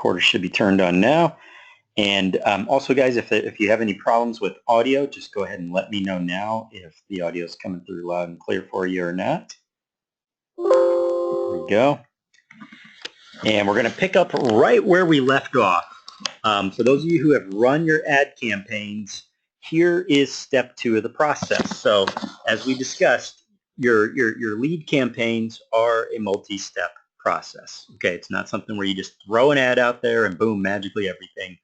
recorder should be turned on now. And also, guys, if you have any problems with audio, just go ahead and let me know now if the audio is coming through loud and clear for you or not. There we go. And we're going to pick up right where we left off. For those of you who have run your ad campaigns, here is step 2 of the process. So as we discussed, your lead campaigns are a multi-step process. Okay, it's not something where you just throw an ad out there and boom, magically everything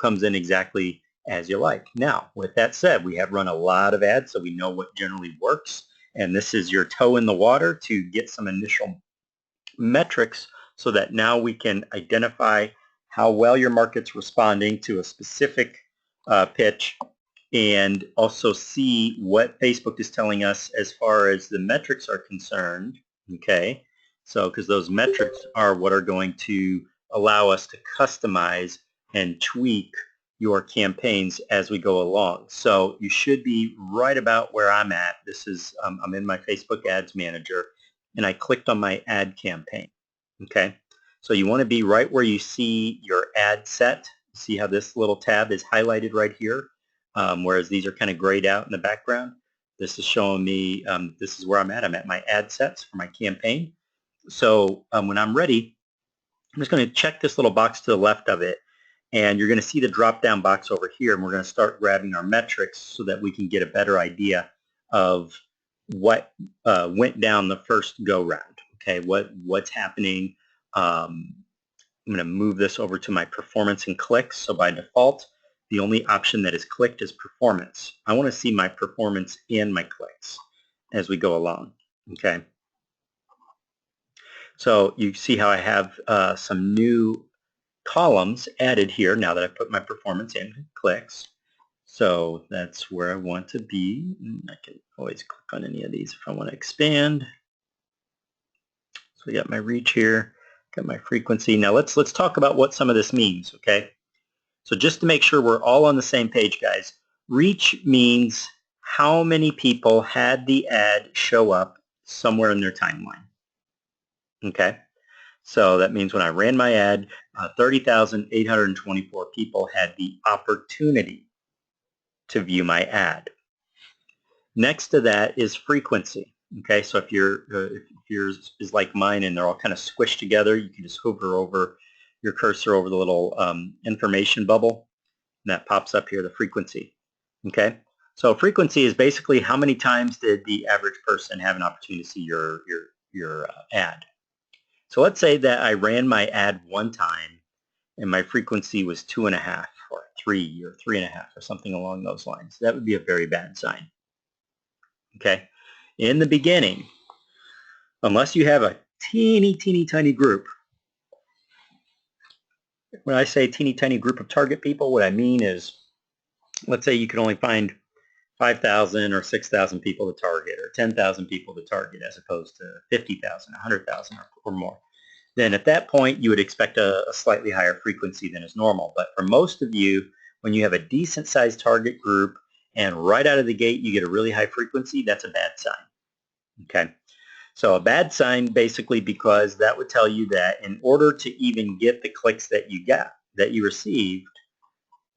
comes in exactly as you like. Now, with that said, we have run a lot of ads, so we know what generally works. And this is your toe in the water to get some initial metrics so that now we can identify how well your market's responding to a specific pitch, and also see what Facebook is telling us as far as the metrics are concerned. Okay, so because those metrics are what are going to allow us to customize and tweak your campaigns as we go along. So you should be right about where I'm at. This is I'm in my Facebook Ads Manager, and I clicked on my ad campaign. Okay, so you want to be right where you see your ad set. See how this little tab is highlighted right here, whereas these are kind of grayed out in the background. This is showing me this is where I'm at. I'm at my ad sets for my campaign. So when I'm ready, I'm just going to check this little box to the left of it, and you're going to see the drop-down box over here, and we're going to start grabbing our metrics so that we can get a better idea of what went down the first go-round. Okay, what's happening. I'm going to move this over to my performance and clicks. So by default, the only option that is clicked is performance. I want to see my performance and my clicks as we go along. Okay. So you see how I have some new columns added here now that I put my performance in clicks. So that's where I want to be. I can always click on any of these if I want to expand. So we got my reach here, got my frequency. Now let's talk about what some of this means, okay? So just to make sure we're all on the same page, guys, reach means how many people had the ad show up somewhere in their timeline, okay? So that means when I ran my ad, 30,824 people had the opportunity to view my ad. Next to that is frequency. Okay, so if yours is like mine and they're all kind of squished together, you can just hover over your cursor over the little information bubble, and that pops up here, the frequency. Okay, so frequency is basically how many times did the average person have an opportunity to see your ad. So let's say that I ran my ad one time and my frequency was 2.5 or 3 or 3.5 or something along those lines. That would be a very bad sign. Okay, in the beginning, unless you have a teeny tiny group. When I say teeny tiny group of target people, what I mean is, let's say you could only find 5,000 or 6,000 people to target, or 10,000 people to target, as opposed to 50,000, 100,000 or more. Then at that point, you would expect a slightly higher frequency than is normal. But for most of you, when you have a decent sized target group and right out of the gate you get a really high frequency, that's a bad sign. Okay. So a bad sign basically because that would tell you that in order to even get the clicks that you got, that you received,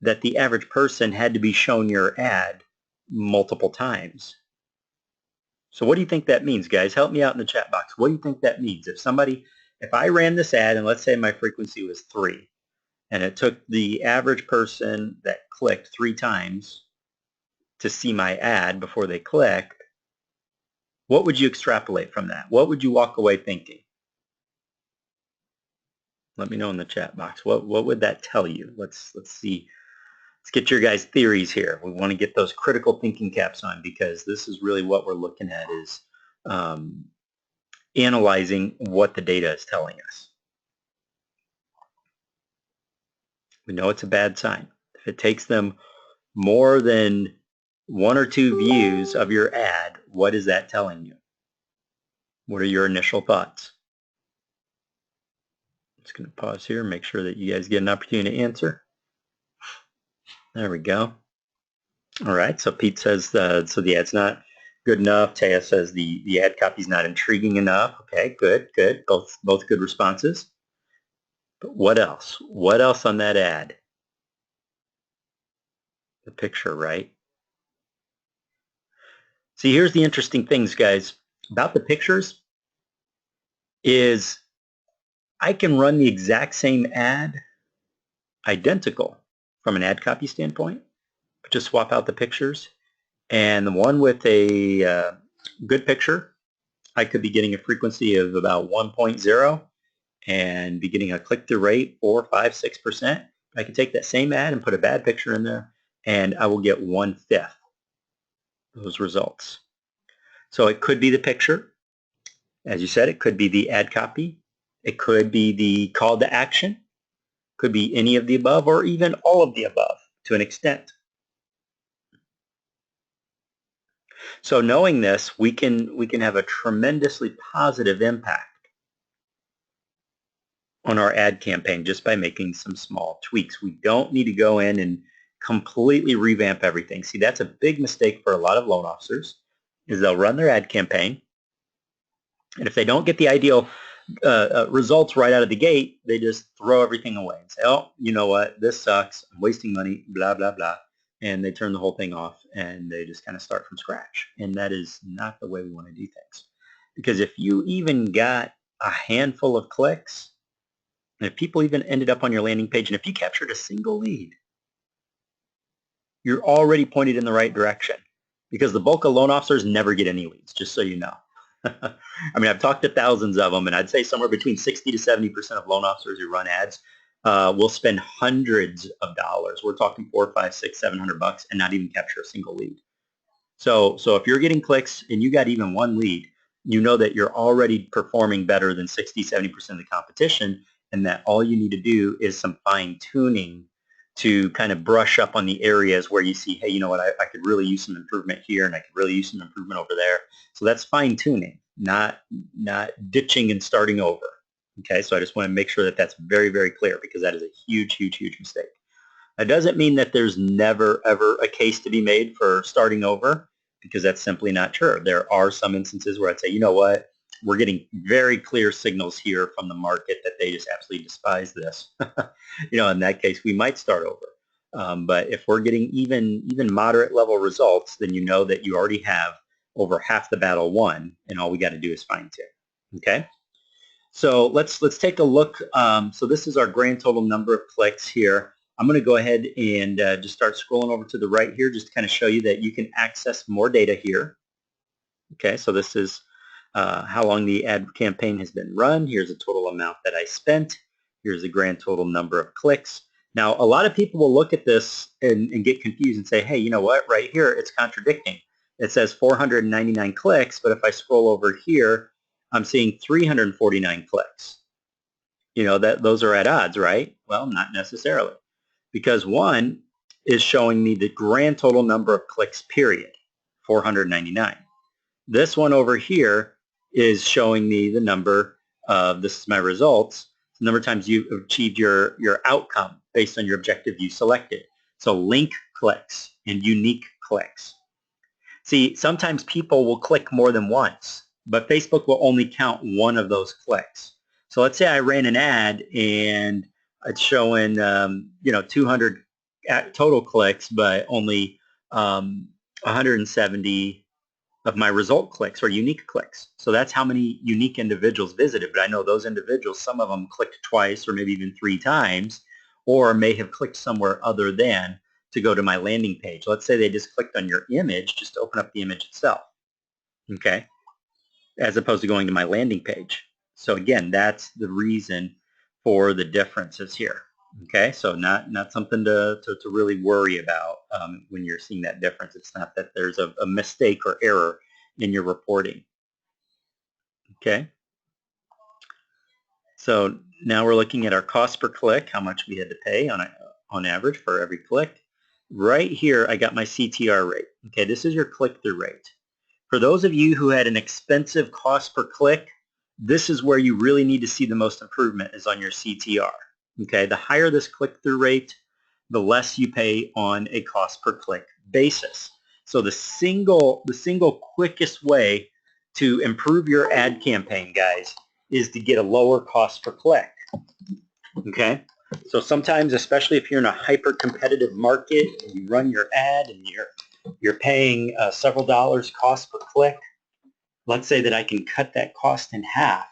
that the average person had to be shown your ad multiple times. So what do you think that means, guys? Help me out in the chat box. What do you think that means? If I ran this ad and let's say my frequency was 3, and it took the average person that clicked 3 times to see my ad before they clicked, what would you extrapolate from that? What would you walk away thinking? Let me know in the chat box. What would that tell you? Let's see. Let's get your guys' theories here. We want to get those critical thinking caps on, because this is really what we're looking at, is analyzing what the data is telling us. We know it's a bad sign. If it takes them more than 1 or 2 views of your ad, what is that telling you? What are your initial thoughts? I'm just going to pause here and make sure that you guys get an opportunity to answer. There we go. All right, so Pete says so the ad's not good enough. Taya says the ad copy is not intriguing enough. Okay, good. Both good responses. But what else? What else on that ad? The picture, right? See, here's the interesting things, guys, about the pictures is I can run the exact same ad, identical from an ad copy standpoint, but just swap out the pictures. And the one with a good picture, I could be getting a frequency of about 1.0 and be getting a click-through rate 4, 5, 6%. I could take that same ad and put a bad picture in there, and I will get 1/5 those results. So it could be the picture. As you said, it could be the ad copy. It could be the call to action. Could be any of the above or even all of the above to an extent. So knowing this, we can have a tremendously positive impact on our ad campaign just by making some small tweaks. We don't need to go in and completely revamp everything. See, that's a big mistake for a lot of loan officers is they'll run their ad campaign, and if they don't get the ideal results right out of the gate, they just throw everything away and say, oh, you know what, this sucks, I'm wasting money, blah, blah, blah. And they turn the whole thing off and they just kind of start from scratch. And that is not the way we want to do things. Because if you even got a handful of clicks, and if people even ended up on your landing page, and if you captured a single lead, you're already pointed in the right direction. Because the bulk of loan officers never get any leads, just so you know. I mean, I've talked to thousands of them, and I'd say somewhere between 60 to 70% of loan officers who run ads will spend hundreds of dollars. We're talking 4, 5, 6, 700 bucks and not even capture a single lead. So if you're getting clicks and you got even one lead, you know that you're already performing better than 60, 70% of the competition, and that all you need to do is some fine tuning to kind of brush up on the areas where you see, hey, you know what, I could really use some improvement here and I could really use some improvement over there. So that's fine tuning, not ditching and starting over. Okay, so I just want to make sure that that's very, very clear because that is a huge, huge, huge mistake. That doesn't mean that there's never, ever a case to be made for starting over because that's simply not true. There are some instances where I'd say, you know what, we're getting very clear signals here from the market that they just absolutely despise this. You know, in that case, we might start over. But if we're getting even moderate level results, then you know that you already have over half the battle won, and all we got to do is fine tune. Okay. So let's take a look. So this is our grand total number of clicks here. I'm going to go ahead and just start scrolling over to the right here just to kind of show you that you can access more data here. Okay, so this is how long the ad campaign has been run. Here's the total amount that I spent. Here's the grand total number of clicks. Now, a lot of people will look at this and get confused and say, hey, you know what, right here, it's contradicting. It says 499 clicks, but if I scroll over here, I'm seeing 349 clicks. You know, that those are at odds, right? Well, not necessarily. Because one is showing me the grand total number of clicks, period, 499. This one over here is showing me the number of, this is my results, the number of times you achieved your outcome based on your objective you selected. So link clicks and unique clicks. See, sometimes people will click more than once, but Facebook will only count one of those clicks. So let's say I ran an ad and it's showing, 200 total clicks, but only 170 of my result clicks are unique clicks. So that's how many unique individuals visited. But I know those individuals, some of them clicked twice or maybe even 3 times, or may have clicked somewhere other than to go to my landing page. Let's say they just clicked on your image just to open up the image itself, okay, as opposed to going to my landing page. So again, that's the reason for the differences here. Okay, so not something to really worry about when you're seeing that difference. It's not that there's a mistake or error in your reporting. Okay, so now we're looking at our cost per click, how much we had to pay on average for every click. Right here, I got my CTR rate. Okay, this is your click-through rate. For those of you who had an expensive cost per click, this is where you really need to see the most improvement is on your CTR. Okay, the higher this click-through rate, the less you pay on a cost per click basis. So the single quickest way to improve your ad campaign, guys, is to get a lower cost per click. Okay, so sometimes, especially if you're in a hyper-competitive market, and you run your ad and you're paying several dollars cost per click. Let's say that I can cut that cost in half.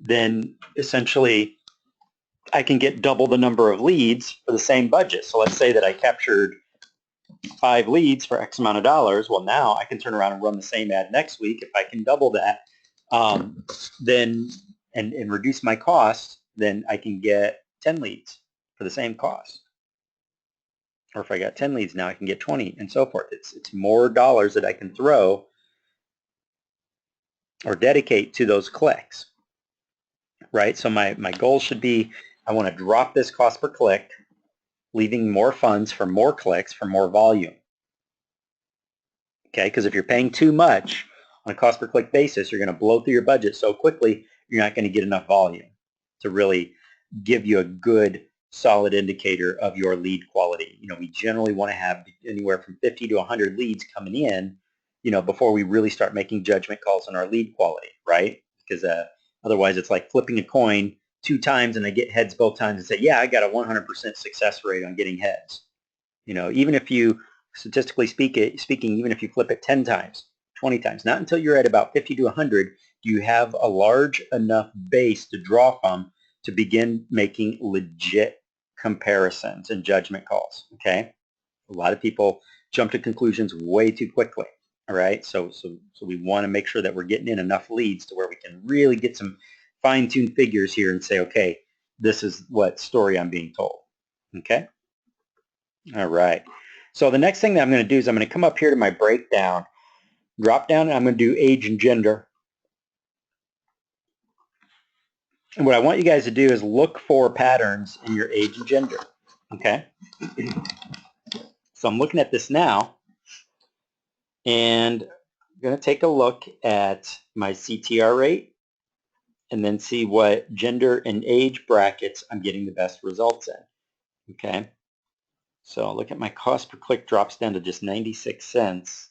Then essentially, I can get double the number of leads for the same budget. So let's say that I captured 5 leads for X amount of dollars. Well, now I can turn around and run the same ad next week. If I can double that, then and reduce my cost, then I can get 10 leads for the same cost. Or if I got 10 leads now, I can get 20 and so forth. It's more dollars that I can throw or dedicate to those clicks, right? So my goal should be, I want to drop this cost per click, leaving more funds for more clicks, for more volume. Okay, because if you're paying too much on a cost per click basis, you're going to blow through your budget so quickly, you're not going to get enough volume to really give you a good, solid indicator of your lead quality. We generally want to have anywhere from 50 to 100 leads coming in, before we really start making judgment calls on our lead quality, right? Because otherwise it's like flipping a coin 2 times and I get heads both times and say, yeah, I got a 100% success rate on getting heads. Even if you, statistically speaking, even if you flip it 10 times, 20 times, not until you're at about 50 to 100 do you have a large enough base to draw from to begin making legit comparisons and judgment calls, okay? A lot of people jump to conclusions way too quickly, all right? So we want to make sure that we're getting in enough leads to where we can really get some fine-tuned figures here and say, okay, this is what story I'm being told, okay? All right. So the next thing that I'm going to do is I'm going to come up here to my breakdown, drop down, and I'm going to do age and gender. And what I want you guys to do is look for patterns in your age and gender. Okay. So I'm looking at this now, and I'm going to take a look at my CTR rate and then see what gender and age brackets I'm getting the best results in. Okay. So look at my cost per click drops down to just 96 cents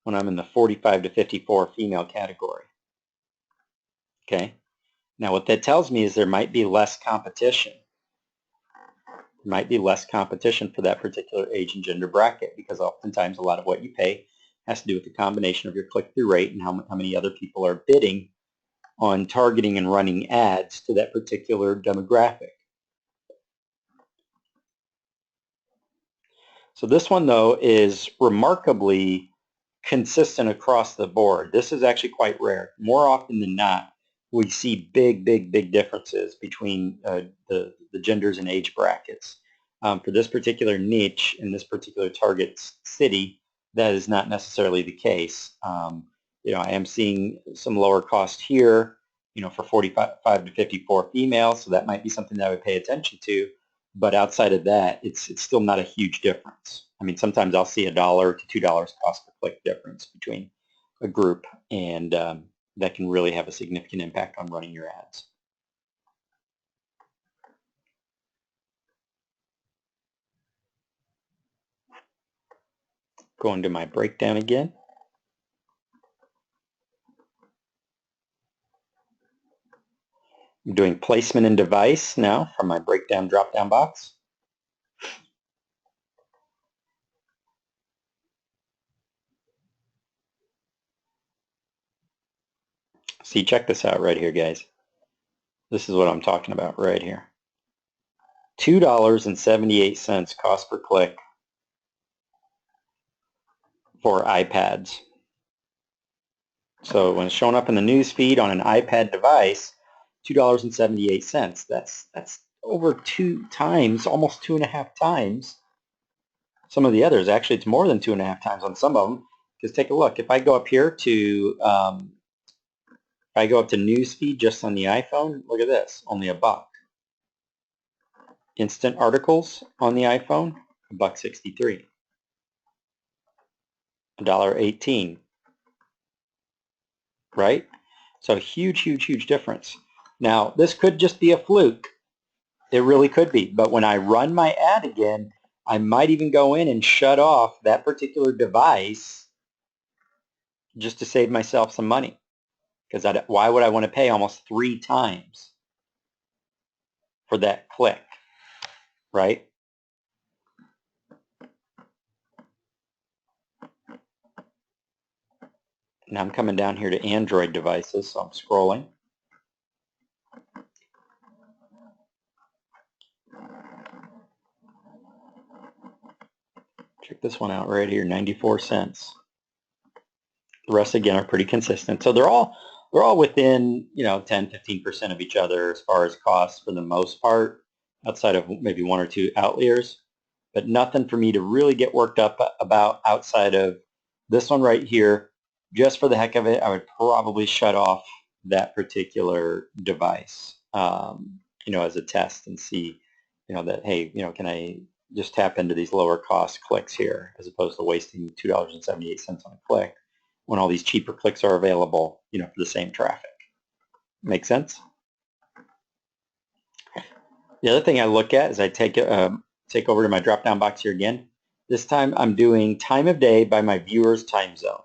when I'm in the 45 to 54 female category. Okay. Now what that tells me is there might be less competition. There might be less competition for that particular age and gender bracket because oftentimes a lot of what you pay has to do with the combination of your click-through rate and how many other people are bidding on targeting and running ads to that particular demographic. So this one, though, is remarkably consistent across the board. This is actually quite rare. More often than not, we see big differences between the genders and age brackets. For this particular niche in this particular target city, that is not necessarily the case. I am seeing some lower cost here, for 45 to 54 females, so that might be something that I would pay attention to. But outside of that, it's still not a huge difference. I mean, sometimes I'll see $1 to $2 cost per click difference between a group, and that can really have a significant impact on running your ads. Going to my breakdown again. I'm doing placement and device now from my breakdown drop-down box. See, check this out right here, guys. This is what I'm talking about right here. $2.78 cost per click for iPads. So when it's showing up in the news feed on an iPad device, $2.78. That's over 2 times, almost 2.5 times some of the others. Actually, it's more than 2.5 times on some of them. Because take a look. If I go up here to, if I go up to news feed just on the iPhone, look at this, only $1. Instant articles on the iPhone, $1.63. $1.18. Right? So huge difference. Now, this could just be a fluke. It really could be. But when I run my ad again, I might even go in and shut off that particular device just to save myself some money. Because why would I want to pay almost 3 times for that click, right? Now I'm coming down here to Android devices, so I'm scrolling. Check this one out right here, 94 cents. The rest again are pretty consistent. So they're all within, 10-15% of each other as far as costs for the most part, outside of maybe one or two outliers, but nothing for me to really get worked up about outside of this one right here. Just for the heck of it, I would probably shut off that particular device, as a test and see, that, hey, can I just tap into these lower cost clicks here as opposed to wasting $2.78 on a click when all these cheaper clicks are available, for the same traffic. Make sense? The other thing I look at is I take over to my drop-down box here again. This time I'm doing time of day by my viewer's time zone.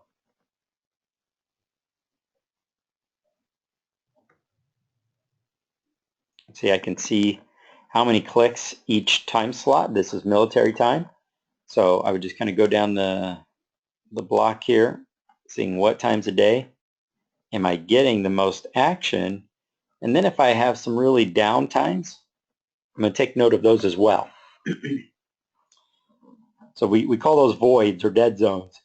See, I can see how many clicks each time slot. This is military time. So I would just kind of go down the block here, seeing what times a day am I getting the most action. And then if I have some really down times, I'm going to take note of those as well. So we call those voids or dead zones.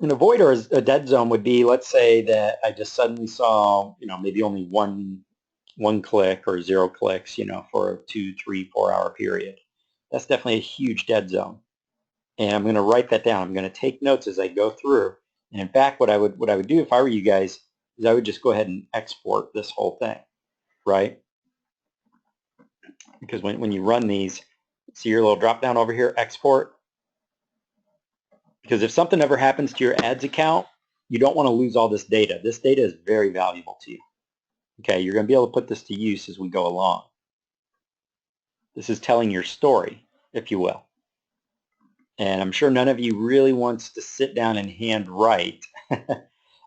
And a void or a dead zone would be, let's say that I just suddenly saw, maybe only one click or 0 clicks, for a 2, 3, 4 hour period. That's definitely a huge dead zone. And I'm going to write that down. I'm going to take notes as I go through. And in fact, what I would do if I were you guys is I would just go ahead and export this whole thing, right? Because when you run these, see your little drop down over here, export. Because if something ever happens to your ads account, you don't want to lose all this data. This data is very valuable to you. Okay, you're going to be able to put this to use as we go along. This is telling your story, if you will. And I'm sure none of you really wants to sit down and hand write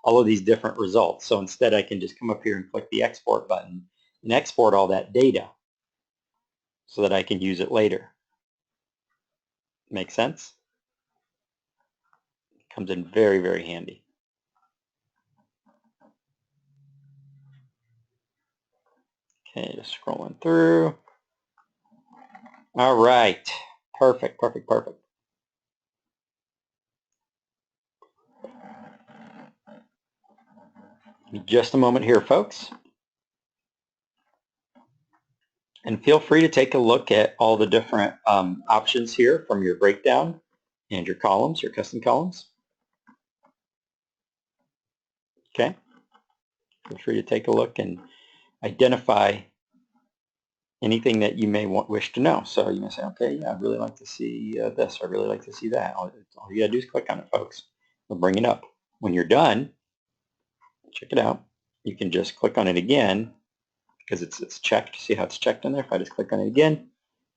all of these different results. So instead I can just come up here and click the export button and export all that data so that I can use it later. Make sense? Comes in very, very handy. Okay, just scrolling through. All right, perfect, perfect, perfect. Just a moment here, folks. And feel free to take a look at all the different options here from your breakdown and your columns, your custom columns. Okay. Feel free to take a look and identify anything that you may wish to know. So you may say, okay, yeah, I'd really like to see this, or I'd really like to see that. All you gotta do is click on it, folks. We'll bring it up. When you're done, check it out. You can just click on it again because it's checked. See how it's checked in there? If I just click on it again,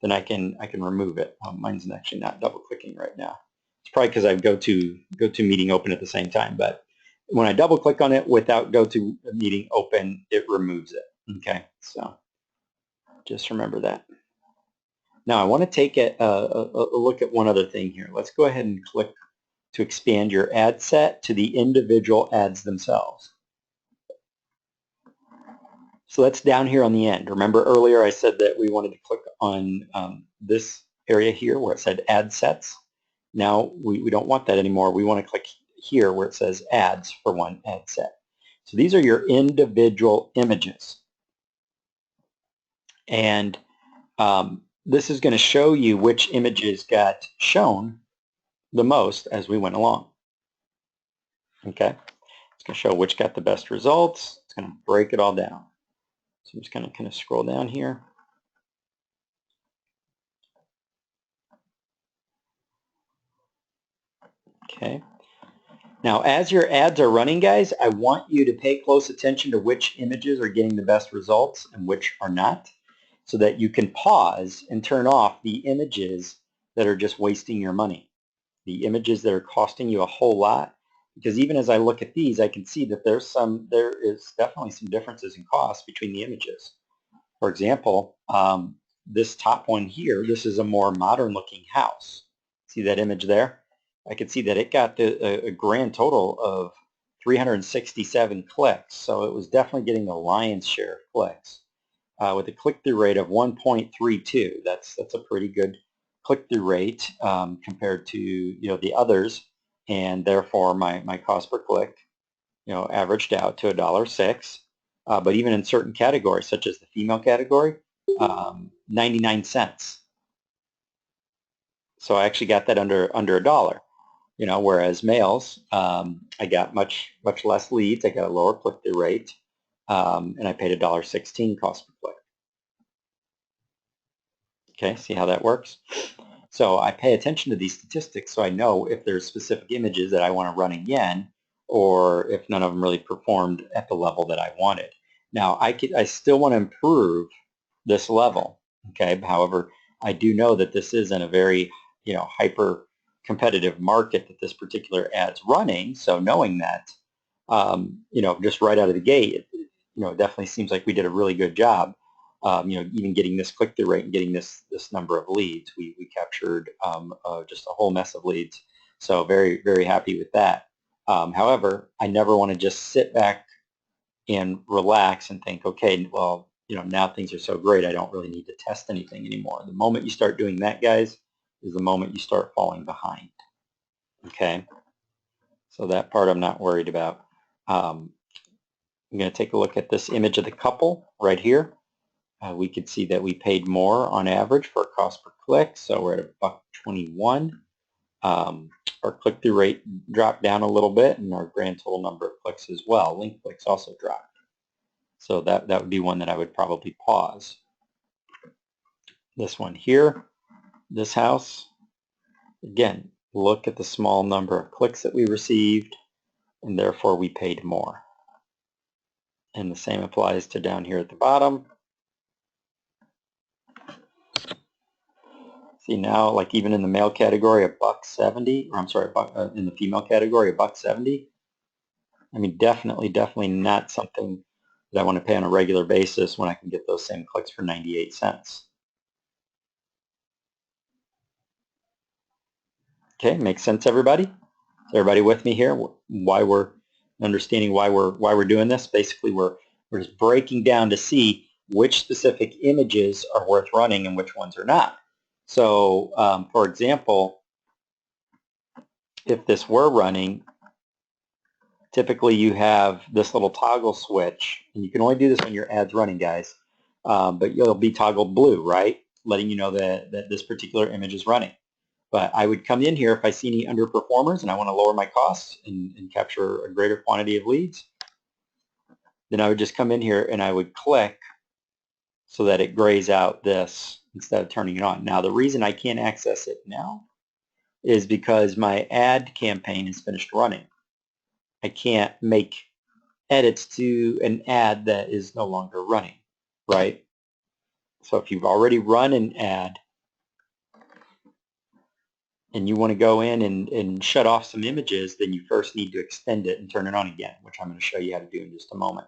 then I can remove it. Mine's actually not double clicking right now. It's probably because I have go to meeting open at the same time, but when I double click on it without go to meeting open, it removes it. Okay, so just remember that. Now I want to take a look at one other thing here. Let's go ahead and click to expand your ad set to the individual ads themselves. So that's down here on the end. Remember earlier I said that we wanted to click on this area here where it said ad sets. Now we don't want that anymore. We want to click here where it says ads for one ad set. So these are your individual images. And this is going to show you which images got shown the most as we went along. Okay, it's going to show which got the best results. It's going to break it all down. So I'm just going to kind of scroll down here. Okay. Now, as your ads are running, guys, I want you to pay close attention to which images are getting the best results and which are not, so that you can pause and turn off the images that are just wasting your money. The images that are costing you a whole lot, because even as I look at these, I can see that there is definitely some differences in cost between the images. For example, this top one here, this is a more modern looking house. See that image there? I can see that it got a grand total of 367 clicks. So it was definitely getting the lion's share of clicks with a click-through rate of 1.32. That's a pretty good click-through rate compared to the others, and therefore my cost per click averaged out to $1.06. But even in certain categories, such as the female category, 99 cents. So I actually got that under $1. Whereas males, I got much less leads. I got a lower click-through rate, and I paid $1.16 cost per click. Okay, see how that works? So I pay attention to these statistics so I know if there's specific images that I want to run again, or if none of them really performed at the level that I wanted. Now I still want to improve this level. Okay, however, I do know that this isn't a very hyper competitive market that this particular ad's running. So knowing that, just right out of the gate, it definitely seems like we did a really good job. Even getting this click-through rate and getting this number of leads, we captured just a whole mess of leads. So very, very happy with that. However, I never want to just sit back and relax and think, okay, well, now things are so great, I don't really need to test anything anymore. The moment you start doing that, guys, is the moment you start falling behind. Okay, so that part I'm not worried about. I'm going to take a look at this image of the couple right here. We could see that we paid more on average for cost per click, so we're at $1.21. Our click-through rate dropped down a little bit, and our grand total number of clicks as well. Link clicks also dropped. So that would be one that I would probably pause. This one here, this house, again, look at the small number of clicks that we received, and therefore we paid more. And the same applies to down here at the bottom. See now, like even in the male category, $1.70, or I'm sorry, in the female category, $1.70. I mean, definitely not something that I want to pay on a regular basis when I can get those same clicks for 98 cents. Okay, makes sense, everybody? Is everybody with me here? Why we're understanding why we're doing this? Basically, we're just breaking down to see which specific images are worth running and which ones are not. So, for example, if this were running, typically you have this little toggle switch, and you can only do this when your ad's running, guys, but you'll be toggled blue, right? Letting you know that this particular image is running. But I would come in here if I see any underperformers and I want to lower my costs and capture a greater quantity of leads, then I would just come in here and I would click so that it grays out this instead of turning it on. Now, the reason I can't access it now is because my ad campaign is finished running. I can't make edits to an ad that is no longer running, right? So if you've already run an ad and you want to go in and shut off some images, then you first need to extend it and turn it on again, which I'm going to show you how to do in just a moment.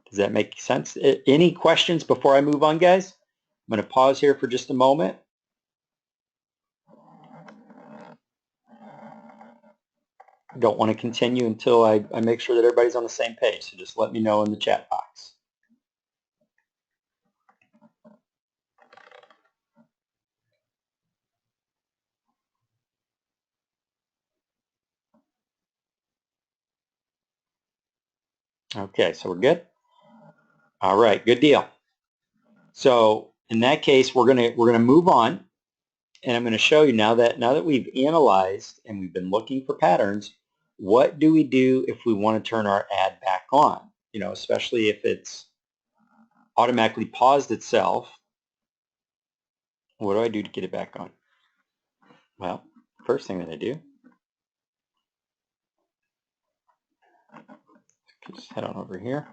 Does that make sense? Any questions before I move on, guys? I'm going to pause here for just a moment. I don't want to continue until I make sure that everybody's on the same page, so just let me know in the chat box. Okay, so we're good? All right, good deal. So in that case, we're gonna move on, and I'm going to show you now that we've analyzed and we've been looking for patterns, what do we do if we want to turn our ad back on? Especially if it's automatically paused itself. What do I do to get it back on? Well, first thing that I do, just head on over here.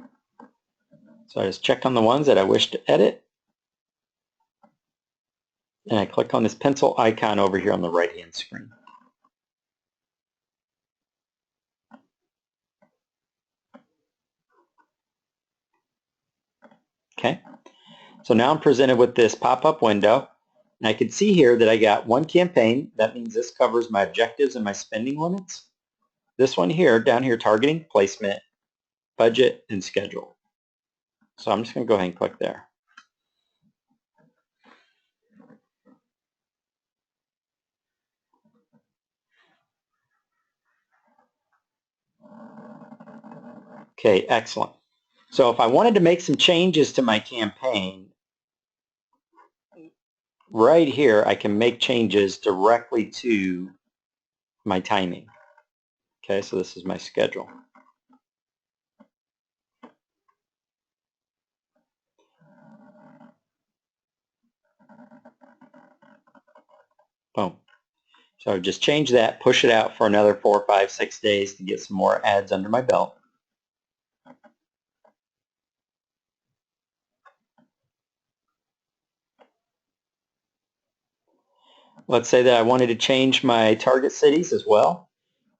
So I just checked on the ones that I wish to edit, and I click on this pencil icon over here on the right-hand screen. Okay, so now I'm presented with this pop-up window, and I can see here that I got one campaign. That means this covers my objectives and my spending limits. This one here, down here, targeting, placement, budget, and schedule. So I'm just going to go ahead and click there. Okay, excellent. So if I wanted to make some changes to my campaign, right here I can make changes directly to my timing. Okay, so this is my schedule. Boom. So just change that, push it out for another 4, 5, 6 days to get some more ads under my belt. Let's say that I wanted to change my target cities as well,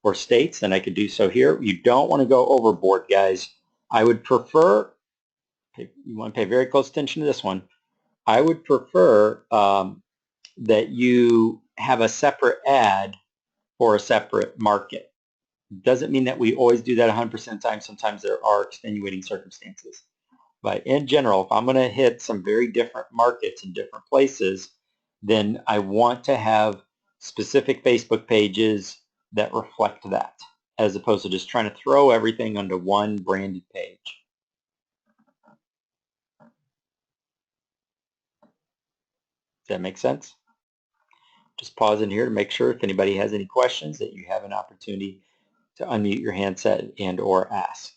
or states, then I could do so here. You don't want to go overboard, guys. I would prefer, you want to pay very close attention to this one, I would prefer that you have a separate ad for a separate market. Doesn't mean that we always do that 100% of the time. Sometimes there are extenuating circumstances. But in general, if I'm going to hit some very different markets in different places, then I want to have specific Facebook pages that reflect that, as opposed to just trying to throw everything onto one branded page. Does that make sense? Just pause in here to make sure if anybody has any questions that you have an opportunity to unmute your handset and or ask.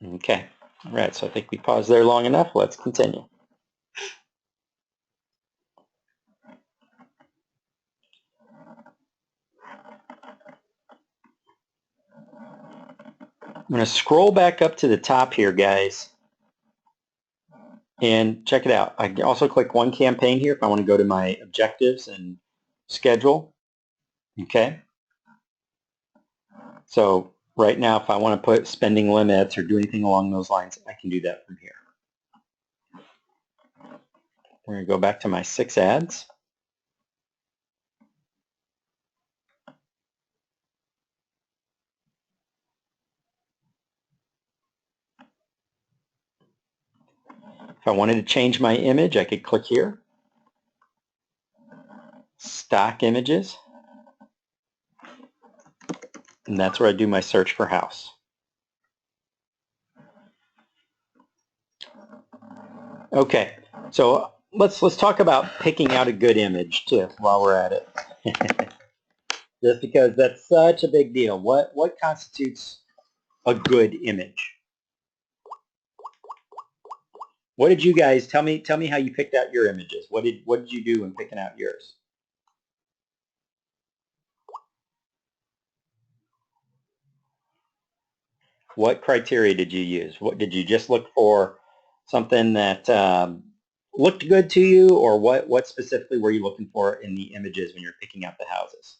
Okay, all right, so I think we paused there long enough. Let's continue. I'm going to scroll back up to the top here, guys, and check it out. I can also click one campaign here if I want to go to my objectives and schedule. Okay. So right now, if I want to put spending limits or do anything along those lines, I can do that from here. We're going to go back to my 6 ads. If I wanted to change my image, I could click here. Stock images. And that's where I do my search for house. Okay, so let's talk about picking out a good image too while we're at it. Just because that's such a big deal. What constitutes a good image? What did you guys tell me how you picked out your images? What did you do in picking out yours? What criteria did you use? What did you just look for something that looked good to you, or what specifically were you looking for in the images when you're picking out the houses?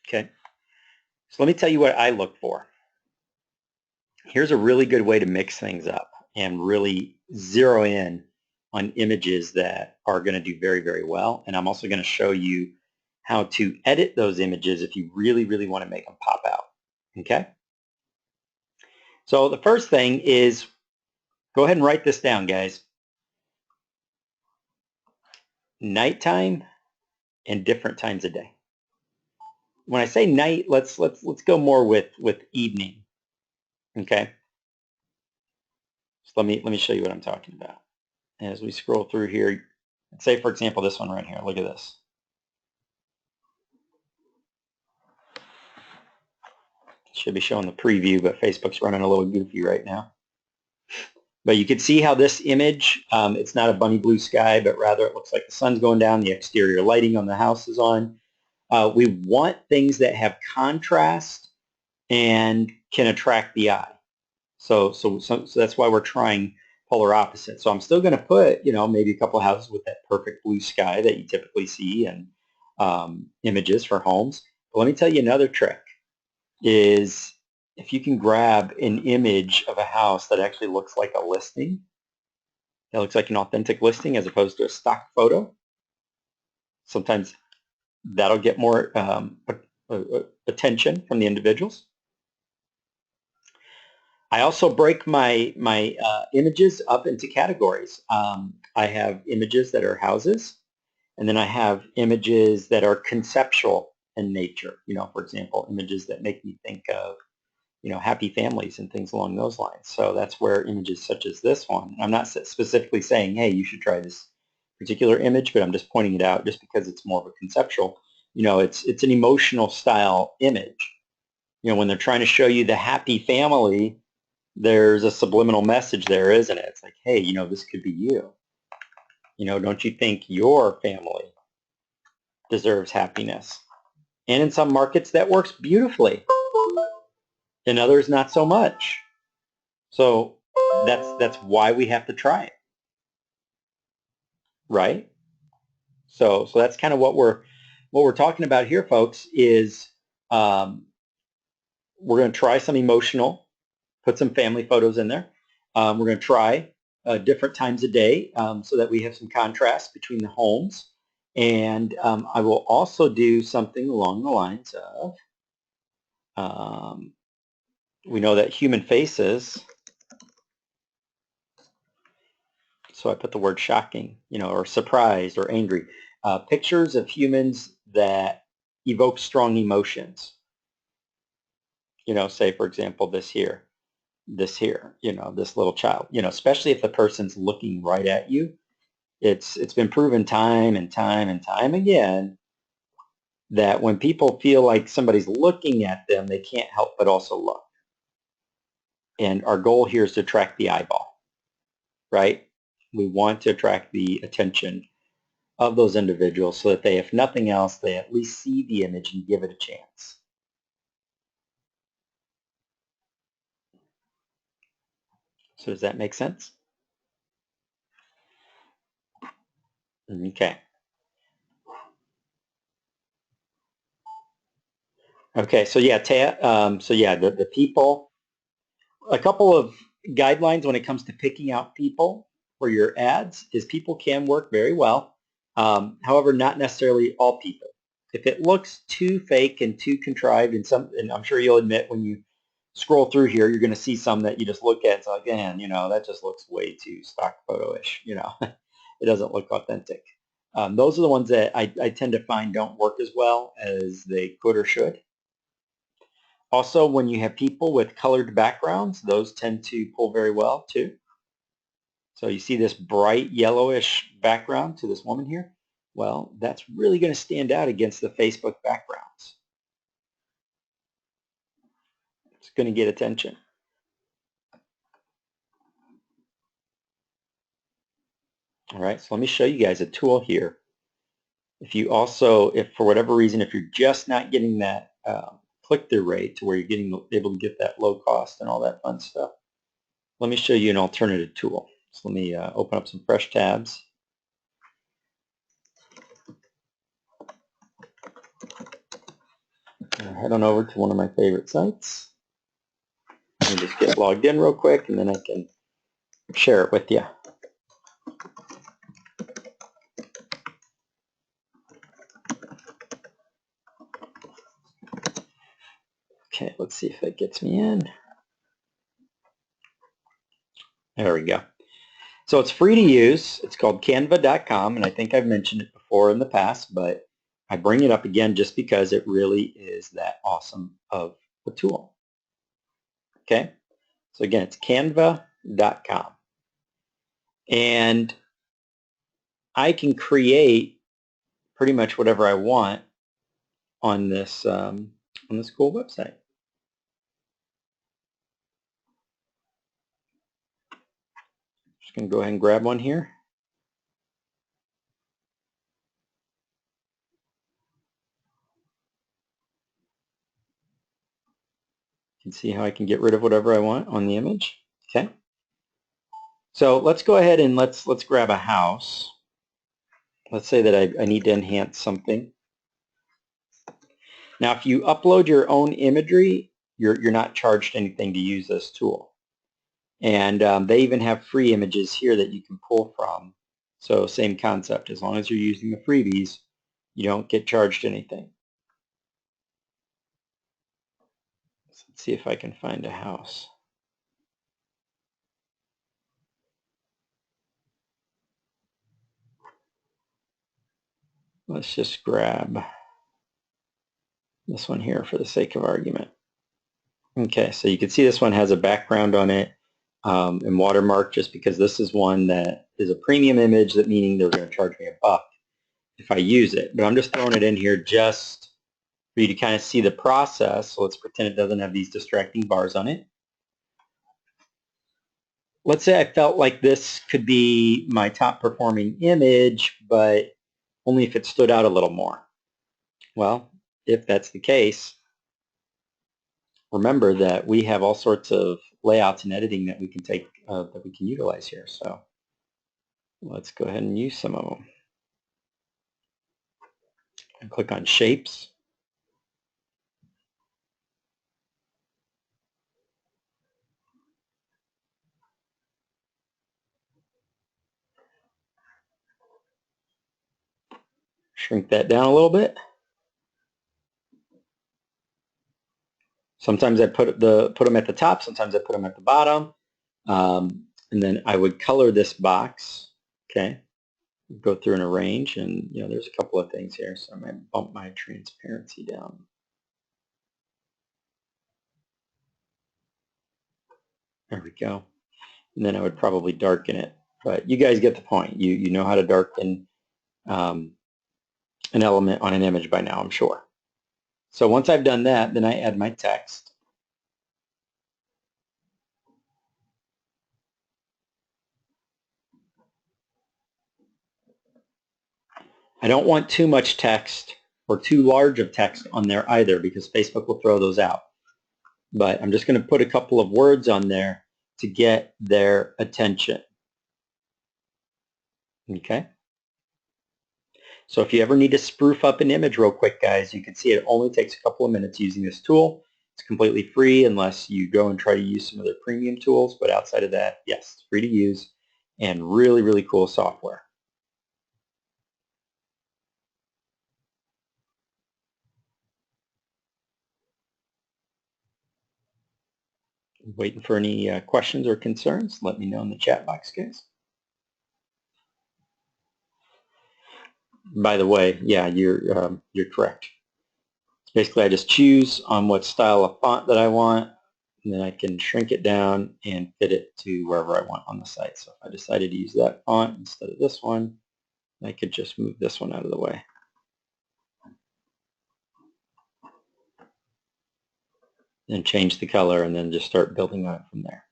Okay, so let me tell you what I look for. Here's a really good way to mix things up and really zero in on images that are going to do very, very well. And I'm also going to show you how to edit those images if you really, really want to make them pop out. Okay? So the first thing is, go ahead and write this down, guys. Nighttime and different times of day. When I say night, let's go more with evening. Okay? So let me show you what I'm talking about. As we scroll through here, let's say for example this one right here. Look at this. Should be showing the preview, but Facebook's running a little goofy right now. But you can see how this image, it's not a bunny blue sky, but rather it looks like the sun's going down, the exterior lighting on the house is on. We want things that have contrast and can attract the eye. So that's why we're trying polar opposite. So I'm still going to put, maybe a couple of houses with that perfect blue sky that you typically see in images for homes. But let me tell you another trick is if you can grab an image of a house that actually looks like a listing, that looks like an authentic listing as opposed to a stock photo, sometimes that'll get more attention from the individuals. I also break my images up into categories. I have images that are houses, and then I have images that are conceptual in nature. For example, images that make me think of happy families and things along those lines. So that's where images such as this one. I'm not specifically saying, hey, you should try this particular image, but I'm just pointing it out just because it's more of a conceptual. It's an emotional style image. When they're trying to show you the happy family, there's a subliminal message there, isn't it? It's like, hey, this could be you. Don't you think your family deserves happiness? And in some markets that works beautifully. In others, not so much. So that's why we have to try it, right? So that's kind of what we're talking about here, folks. Is we're going to try some emotional, put some family photos in there. We're going to try different times a day so that we have some contrast between the homes. And I will also do something along the lines of, we know that human faces, so I put the word shocking, or surprised or angry. Pictures of humans that evoke strong emotions. Say, for example, this here, this little child, especially if the person's looking right at you. It's been proven time and time and time again that when people feel like somebody's looking at them, they can't help but also look. And our goal here is to attract the eyeball, right? We want to attract the attention of those individuals so that they, if nothing else, they at least see the image and give it a chance. So does that make sense? Okay. Okay, so yeah, the people, a couple of guidelines when it comes to picking out people for your ads is people can work very well. However, not necessarily all people. If it looks too fake and too contrived, and I'm sure you'll admit when you scroll through here, you're going to see some that you just look at. It's like, man, that just looks way too stock photo-ish. It doesn't look authentic. Those are the ones that I tend to find don't work as well as they could or should. Also, when you have people with colored backgrounds, those tend to pull very well too. So you see this bright yellowish background to this woman here? Well, that's really going to stand out against the Facebook backgrounds. It's going to get attention. All right, so let me show you guys a tool here. If for whatever reason, if you're just not getting that click-through rate to where you're able to get that low cost and all that fun stuff, let me show you an alternative tool. So let me open up some fresh tabs. Head on over to one of my favorite sites. Let me just get logged in real quick and then I can share it with you. Okay, let's see if it gets me in. There we go. So it's free to use. It's called canva.com, and I think I've mentioned it before in the past, but I bring it up again just because it really is that awesome of a tool. Okay, so again, it's canva.com. And I can create pretty much whatever I want on this cool website. Just going to go ahead and grab one here. You can see how I can get rid of whatever I want on the image. Okay. So let's go ahead and let's grab a house. Let's say that I need to enhance something. Now, if you upload your own imagery, you're not charged anything to use this tool. And they even have free images here that you can pull from. So same concept. As long as you're using the freebies, you don't get charged anything. So let's see if I can find a house. Let's just grab this one here for the sake of argument. Okay, so you can see this one has a background on it and watermark, just because this is one that is a premium image, that meaning they're going to charge me $1 if I use it. But I'm just throwing it in here just for you to kind of see the process. So let's pretend it doesn't have these distracting bars on it. Let's say I felt like this could be my top performing image, but only if it stood out a little more. Well, if that's the case, remember that we have all sorts of layouts and editing that we can take, that we can utilize here. So let's go ahead and use some of them. And click on Shapes. Shrink that down a little bit. Sometimes I put them at the top, sometimes I put them at the bottom. And then I would color this box. Okay. Go through and arrange, and there's a couple of things here, so I might bump my transparency down. There we go. And then I would probably darken it, but you guys get the point. You know how to darken an element on an image by now, I'm sure. So once I've done that, then I add my text. I don't want too much text or too large of text on there either, because Facebook will throw those out. But I'm just going to put a couple of words on there to get their attention. Okay. So if you ever need to spruce up an image real quick, guys, you can see it only takes a couple of minutes using this tool. It's completely free unless you go and try to use some of their premium tools. But outside of that, yes, it's free to use and really, really cool software. Waiting for any questions or concerns. Let me know in the chat box, guys. By the way, yeah, you're correct. Basically, I just choose on what style of font that I want, and then I can shrink it down and fit it to wherever I want on the site. So if I decided to use that font instead of this one, I could just move this one out of the way. And change the color, and then just start building on it from there.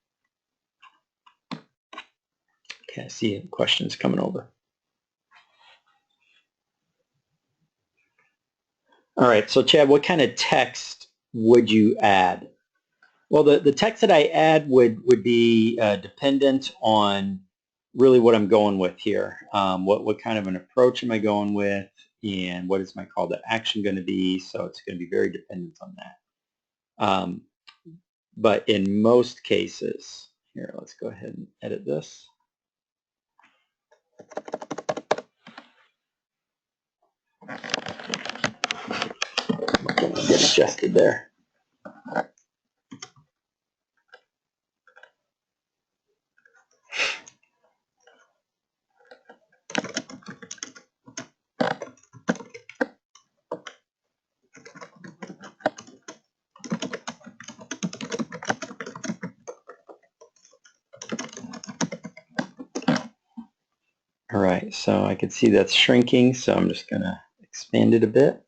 Okay, I see questions coming over. All right, so Chad, what kind of text would you add? Well, the text that I add would be dependent on really what I'm going with here. What kind of an approach am I going with, and what is my call to action going to be? So it's going to be very dependent on that. But in most cases, here, let's go ahead and edit this. Get adjusted there. All right, so I can see that's shrinking, so I'm just going to expand it a bit.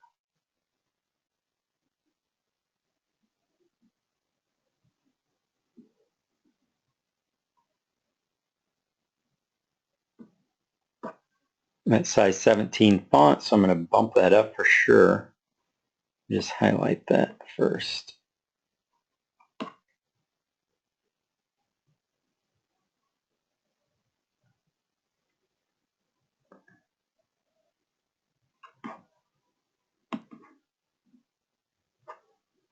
I'm at size 17 font, so I'm going to bump that up for sure. Just highlight that first.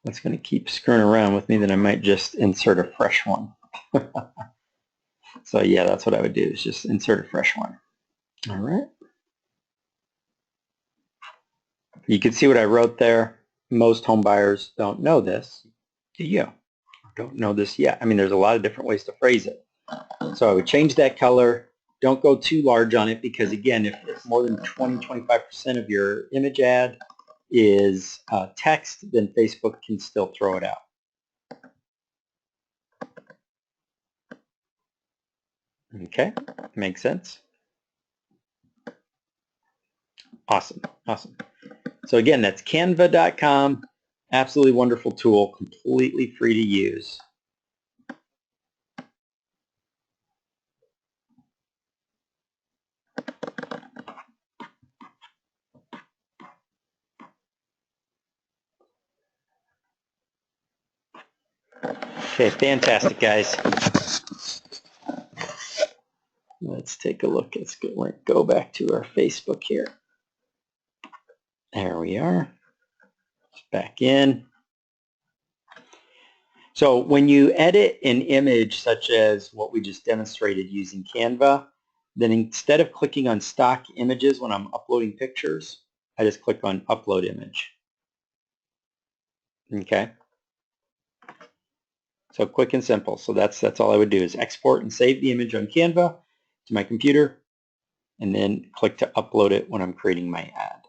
it's going to keep screwing around with me, then I might just insert a fresh one. So yeah, that's what I would do, is just insert a fresh one. All right. You can see what I wrote there. Most home buyers don't know this. Do you? Don't know this yet. I mean, there's a lot of different ways to phrase it. So I would change that color. Don't go too large on it, because again, if more than 20-25% of your image ad is text, then Facebook can still throw it out. Okay, makes sense. Awesome, awesome. So again, that's canva.com. Absolutely wonderful tool, completely free to use. Okay, fantastic, guys. Let's take a look. Let's go back to our Facebook here. There we are. Back in. So when you edit an image such as what we just demonstrated using Canva, then instead of clicking on stock images when I'm uploading pictures, I just click on upload image. Okay. So quick and simple. So that's all I would do, is export and save the image on Canva to my computer, and then click to upload it when I'm creating my ad.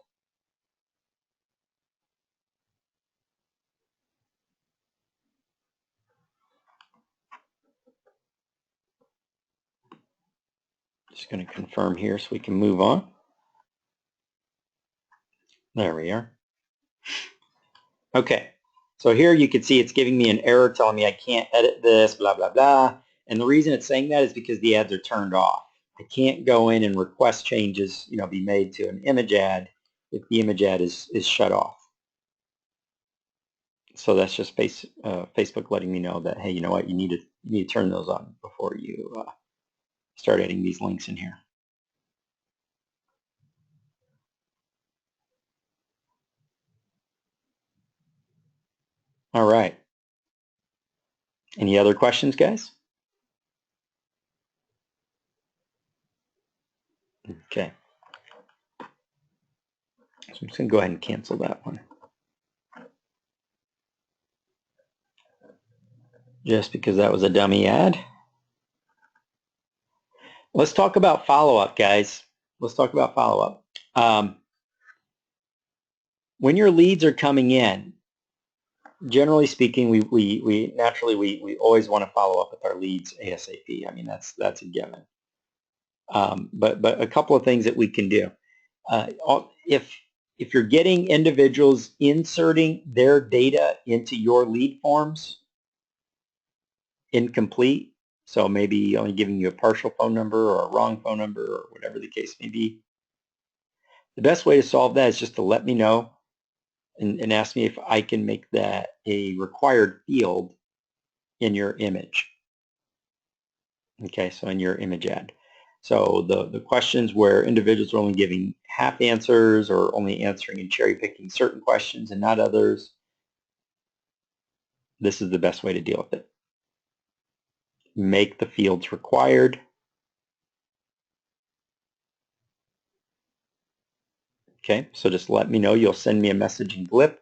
Just going to confirm here so we can move on. There we are. Okay, so here you can see it's giving me an error telling me I can't edit this, blah, blah, blah. And the reason it's saying that is because the ads are turned off. I can't go in and request changes, be made to an image ad if the image ad is shut off. So that's just Facebook letting me know that, hey, you know what, you need to turn those on before you start adding these links in here. All right. Any other questions, guys? Okay. So I'm just going to go ahead and cancel that one, just because that was a dummy ad. Let's talk about follow-up, guys. Let's talk about follow-up. When your leads are coming in, generally speaking, we naturally always want to follow up with our leads ASAP. I mean, that's a given. But a couple of things that we can do. If you're getting individuals inserting their data into your lead forms incomplete, so maybe only giving you a partial phone number or a wrong phone number or whatever the case may be, the best way to solve that is just to let me know and ask me if I can make that a required field in your image. Okay, so in your image ad. So the questions where individuals are only giving half answers or only answering and cherry picking certain questions and not others, this is the best way to deal with it. Make the fields required. Okay, so just let me know. You'll send me a message in Glip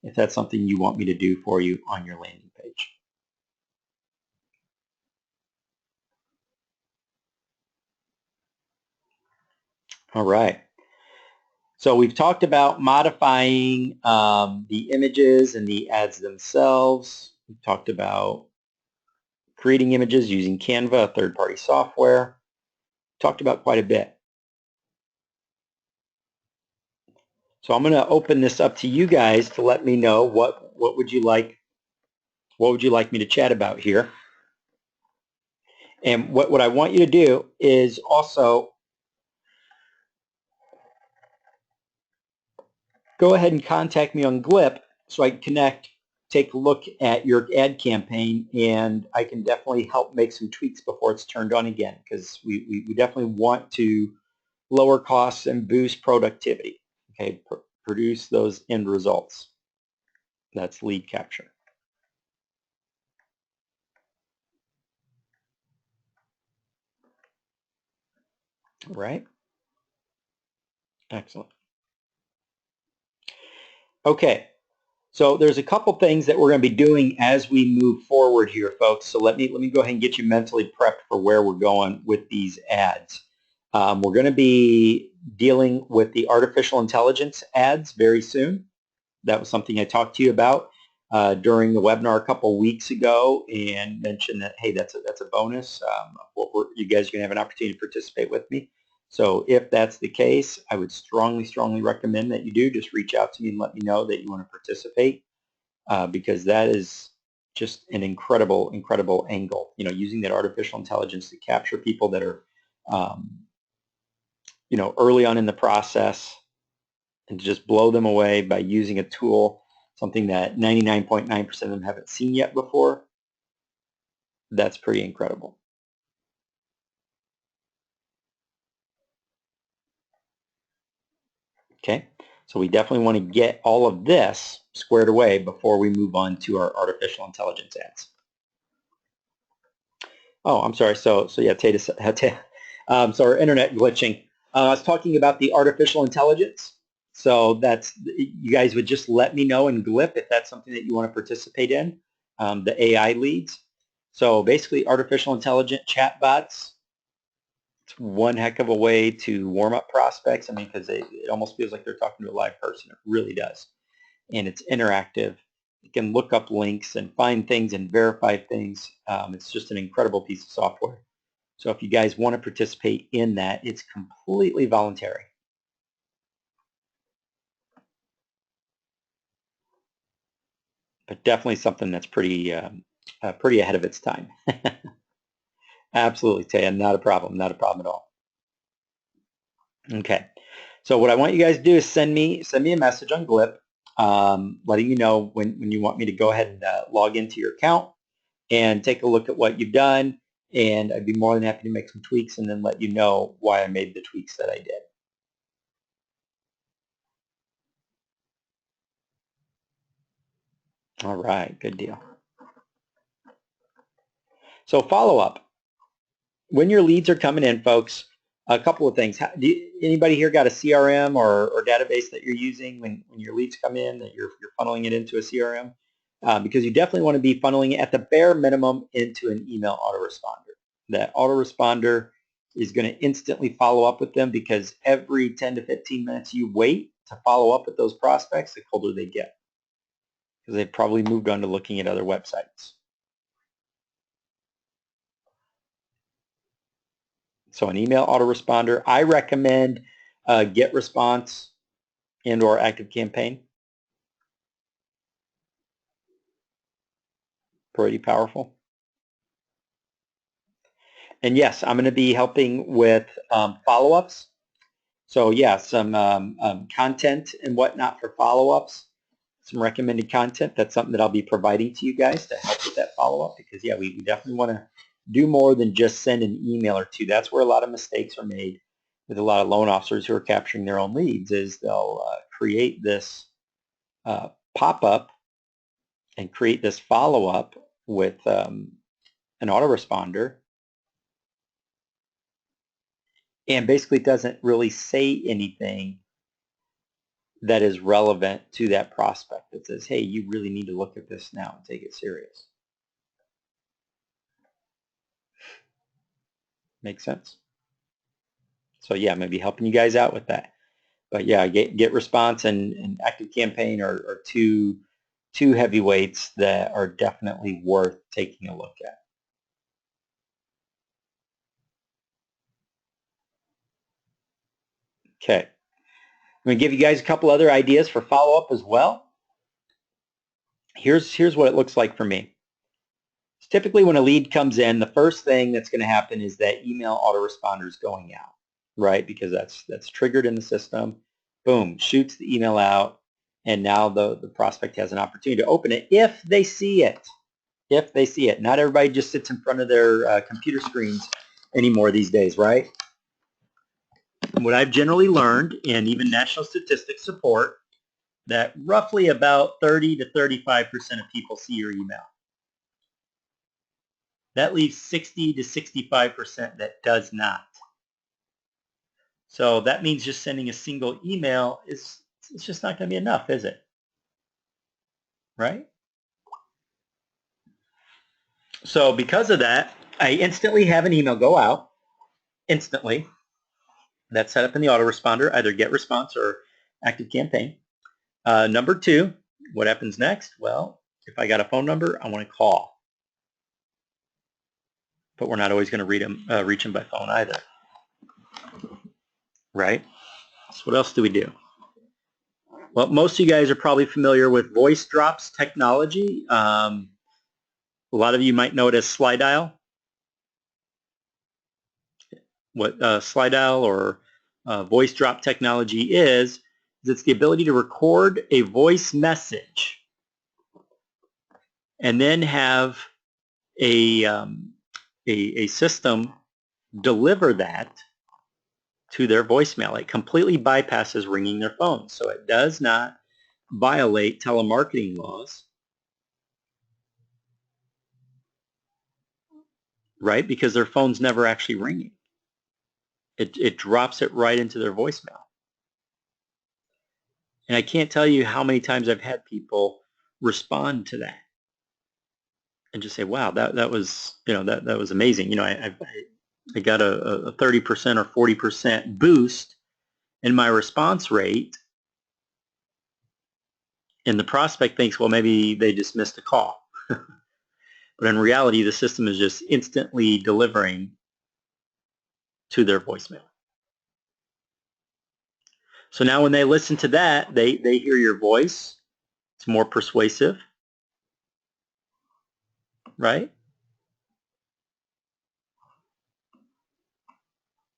if that's something you want me to do for you on your landing page. All right. So we've talked about modifying the images and the ads themselves. We've talked about creating images using Canva, a third-party software. Talked about quite a bit. So I'm going to open this up to you guys to let me know what would you like me to chat about here. And what I want you to do is also go ahead and contact me on Glip so I can connect, take a look at your ad campaign, and I can definitely help make some tweaks before it's turned on again, because we definitely want to lower costs and boost productivity, okay, produce those end results. That's lead capture. Right? Excellent. Okay. So there's a couple things that we're going to be doing as we move forward here, folks. So let me go ahead and get you mentally prepped for where we're going with these ads. We're going to be dealing with the artificial intelligence ads very soon. That was something I talked to you about during the webinar a couple weeks ago, and mentioned that, hey, that's a bonus. You guys are going to have an opportunity to participate with me. So if that's the case, I would strongly recommend that you do. Just reach out to me and let me know that you want to participate, because that is just an incredible angle. You know, using that artificial intelligence to capture people that are, you know, early on in the process, and to just blow them away by using a tool, something that 99.9% of them haven't seen yet before. That's pretty incredible. Okay, so we definitely want to get all of this squared away before we move on to our artificial intelligence ads. Oh, I'm sorry. So yeah, so our internet glitching. I was talking about the artificial intelligence. So that's, you guys would just let me know in GLIP if that's something that you want to participate in, the AI leads. So basically artificial intelligent chatbots, it's one heck of a way to warm up prospects. I mean, because it almost feels like they're talking to a live person. It really does. And it's interactive. You can look up links and find things and verify things. It's just an incredible piece of software. So if you guys want to participate in that, it's completely voluntary. But definitely something that's pretty ahead of its time. Absolutely, Taya, not a problem at all. Okay, so what I want you guys to do is send me a message on GLIP, letting me know when you want me to go ahead and log into your account and take a look at what you've done, and I'd be more than happy to make some tweaks and then let you know why I made the tweaks that I did. All right, good deal. So follow up. When your leads are coming in, folks, a couple of things. Anybody here got a CRM or database that you're using when your leads come in, that you're funneling it into a CRM? Because you definitely want to be funneling it at the bare minimum into an email autoresponder. That autoresponder is going to instantly follow up with them, because every 10 to 15 minutes you wait to follow up with those prospects, the colder they get, because they've probably moved on to looking at other websites. So an email autoresponder. I recommend GetResponse and or ActiveCampaign. Pretty powerful. And yes, I'm going to be helping with follow-ups. So yeah, some content and whatnot for follow-ups, some recommended content. That's something that I'll be providing to you guys to help with that follow-up, because yeah, we definitely want to do more than just send an email or two. That's where a lot of mistakes are made with a lot of loan officers who are capturing their own leads, is they'll create this pop-up and create this follow-up with an autoresponder, and basically doesn't really say anything that is relevant to that prospect, that says, hey, you really need to look at this now and take it serious. Makes sense? So yeah, maybe helping you guys out with that. But yeah, GetResponse and ActiveCampaign are two heavyweights that are definitely worth taking a look at. Okay. I'm going to give you guys a couple other ideas for follow-up as well. Here's what it looks like for me. Typically when a lead comes in, the first thing that's going to happen is that email autoresponder is going out, right? Because that's triggered in the system. Boom, shoots the email out, and now the prospect has an opportunity to open it if they see it. If they see it. Not everybody just sits in front of their computer screens anymore these days, right? What I've generally learned, and even national statistics support, that roughly about 30 to 35% of people see your email. That leaves 60 to 65% that does not. So that means just sending a single email it's just not going to be enough, is it? Right? So because of that, I instantly have an email go out, instantly. That's set up in the autoresponder, either get response or active campaign. Number two, what happens next? Well, if I got a phone number, I want to call. But we're not always going to reach them by phone either. Right? So what else do we do? Well, most of you guys are probably familiar with voice drops technology. A lot of you might know it as slide dial. What slide dial or voice drop technology is it's the ability to record a voice message and then have a system deliver that to their voicemail. It completely bypasses ringing their phone, so it does not violate telemarketing laws, right? Because their phone's never actually ringing. It drops it right into their voicemail. And I can't tell you how many times I've had people respond to that and just say, wow, that was, that was amazing. I got a 30% or 40% boost in my response rate. And the prospect thinks, well, maybe they just missed a call. But in reality, the system is just instantly delivering to their voicemail. So now when they listen to that, they hear your voice. It's more persuasive, right?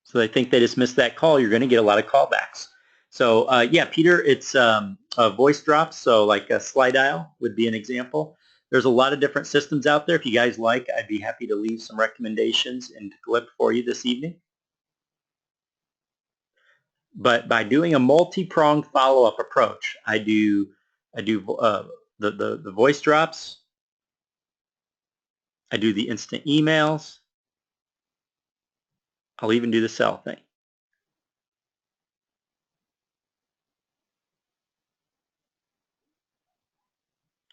So they think they just missed that call. You're going to get a lot of callbacks. So yeah, Peter, it's a voice drops. So like a slide dial would be an example. There's a lot of different systems out there. If you guys like, I'd be happy to leave some recommendations in Glip for you this evening. But by doing a multi-pronged follow-up approach, I do the voice drops. I do the instant emails. I'll even do the cell thing.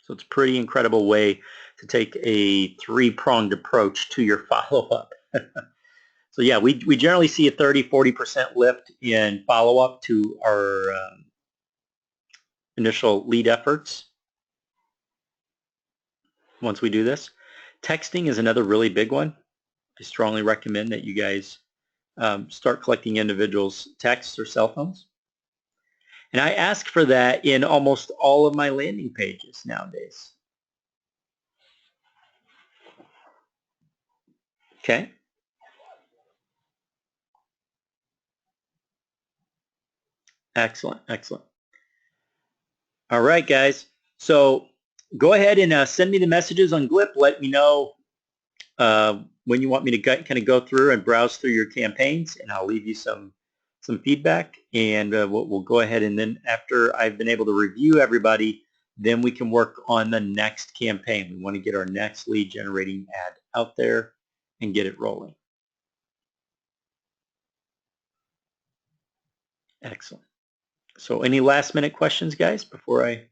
So it's a pretty incredible way to take a three-pronged approach to your follow-up. So yeah, we generally see a 30-40% lift in follow-up to our initial lead efforts once we do this. Texting is another really big one. I strongly recommend that you guys start collecting individuals' texts or cell phones. And I ask for that in almost all of my landing pages nowadays. Okay. Excellent, excellent. All right, guys. So go ahead and send me the messages on Glip. Let me know when you want me to kind of go through and browse through your campaigns, and I'll leave you some feedback. And we'll go ahead, and then after I've been able to review everybody, then we can work on the next campaign. We want to get our next lead generating ad out there and get it rolling. Excellent. So any last minute questions, guys, before I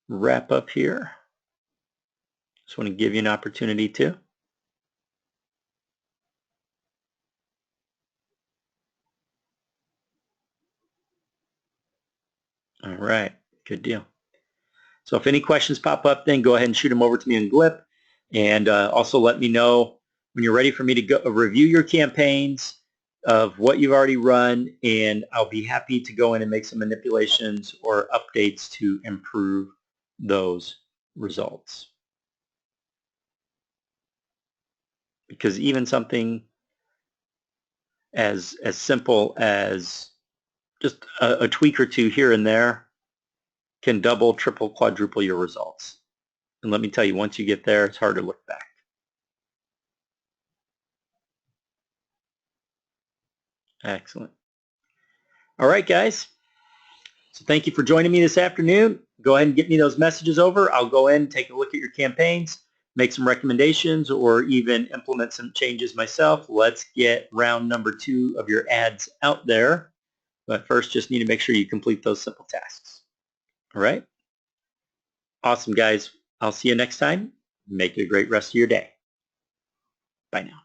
wrap up here? Just want to give you an opportunity to. All right, good deal. So if any questions pop up, then go ahead and shoot them over to me in Glip. And also let me know when you're ready for me to go review your campaigns of what you've already run, and I'll be happy to go in and make some manipulations or updates to improve those results. Because even something as simple as just a tweak or two here and there can double, triple, quadruple your results. And let me tell you, once you get there, it's hard to look back. Excellent. All right, guys. So thank you for joining me this afternoon. Go ahead and get me those messages over. I'll go in, take a look at your campaigns, make some recommendations, or even implement some changes myself. Let's get round number 2 of your ads out there. But first, just need to make sure you complete those simple tasks. All right? Awesome, guys. I'll see you next time. Make it a great rest of your day. Bye now.